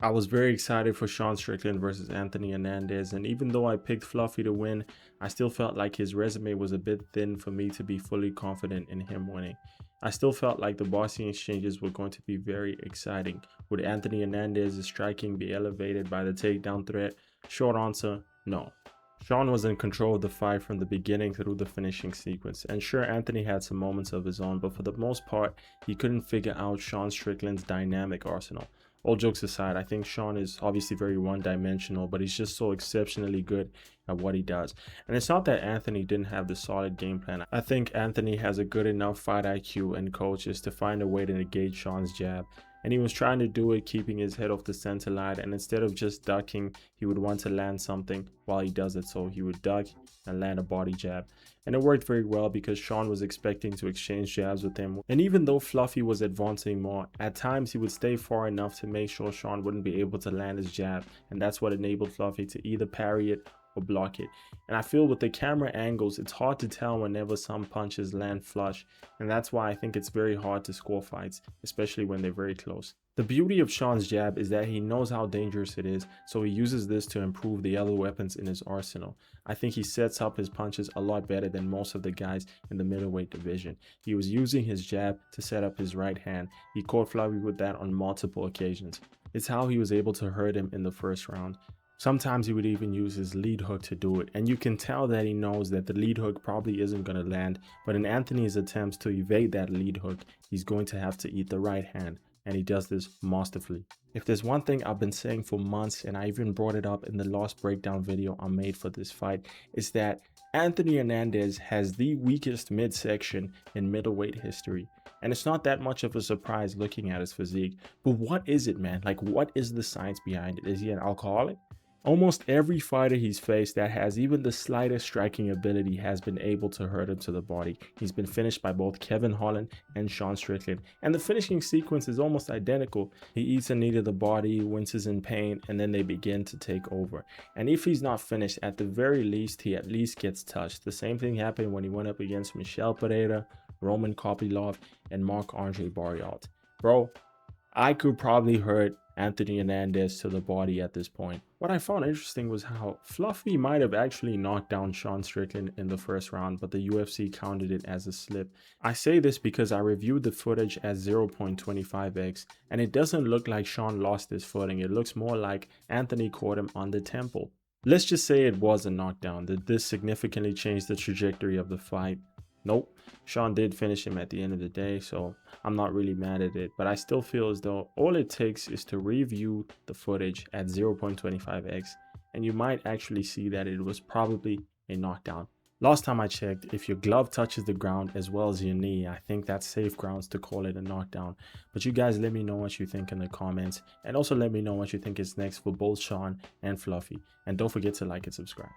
I was very excited for Sean Strickland versus Anthony Hernandez, and even though I picked Fluffy to win, I still felt like his resume was a bit thin for me to be fully confident in him winning. I still felt like the boxing exchanges were going to be very exciting. Would Anthony Hernandez's striking be elevated by the takedown threat? Short answer, no. Sean was in control of the fight from the beginning through the finishing sequence, and sure, Anthony had some moments of his own, but for the most part, he couldn't figure out Sean Strickland's dynamic arsenal. All jokes aside, I think Sean is obviously very one-dimensional, but he's just so exceptionally good at what he does. And it's not that Anthony didn't have the solid game plan. I think Anthony has a good enough fight IQ and coaches to find a way to negate Sean's jab. And he was trying to do it keeping his head off the center line, and instead of just ducking, he would want to land something while he does it. So he would duck and land a body jab. And it worked very well because Sean was expecting to exchange jabs with him. And even though Fluffy was advancing more, at times he would stay far enough to make sure Sean wouldn't be able to land his jab. And that's what enabled Fluffy to either parry it or block it. And I feel with the camera angles, it's hard to tell whenever some punches land flush. And that's why I think it's very hard to score fights, especially when they're very close. The beauty of Sean's jab is that he knows how dangerous it is, so he uses this to improve the other weapons in his arsenal. I think he sets up his punches a lot better than most of the guys in the middleweight division. He was using his jab to set up his right hand. He caught Fluffy with that on multiple occasions. It's how he was able to hurt him in the first round. Sometimes he would even use his lead hook to do it, and you can tell that he knows that the lead hook probably isn't going to land, but in Anthony's attempts to evade that lead hook, he's going to have to eat the right hand, and he does this masterfully. If there's one thing I've been saying for months, and I even brought it up in the last breakdown video I made for this fight, is that Anthony Hernandez has the weakest midsection in middleweight history. And it's not that much of a surprise looking at his physique, but what is it, man? Like, what is the science behind it? Is he an alcoholic? Almost every fighter he's faced that has even the slightest striking ability has been able to hurt him to the body. He's been finished by both Kevin Holland and Sean Strickland, and the finishing sequence is almost identical. He eats a knee to the body, winces in pain, and then they begin to take over. And if he's not finished, at the very least, he at least gets touched. The same thing happened when he went up against Michel Pereira, Roman Kopylov, and Marc-Andre Barriault. Bro, I could probably hurt Anthony Hernandez to the body at this point. What I found interesting was how Fluffy might have actually knocked down Sean Strickland in the first round, but the UFC counted it as a slip. I say this because I reviewed the footage at 0.25x, and it doesn't look like Sean lost his footing. It looks more like Anthony caught him on the temple. Let's just say it was a knockdown. Did this significantly change the trajectory of the fight? Nope. Sean did finish him at the end of the day, so I'm not really mad at it, but I still feel as though all it takes is to review the footage at 0.25x, and you might actually see that it was probably a knockdown. Last time I checked, if your glove touches the ground as well as your knee, I think that's safe grounds to call it a knockdown. But you guys let me know what you think in the comments, and also let me know what you think is next for both Sean and Fluffy. And don't forget to like and subscribe.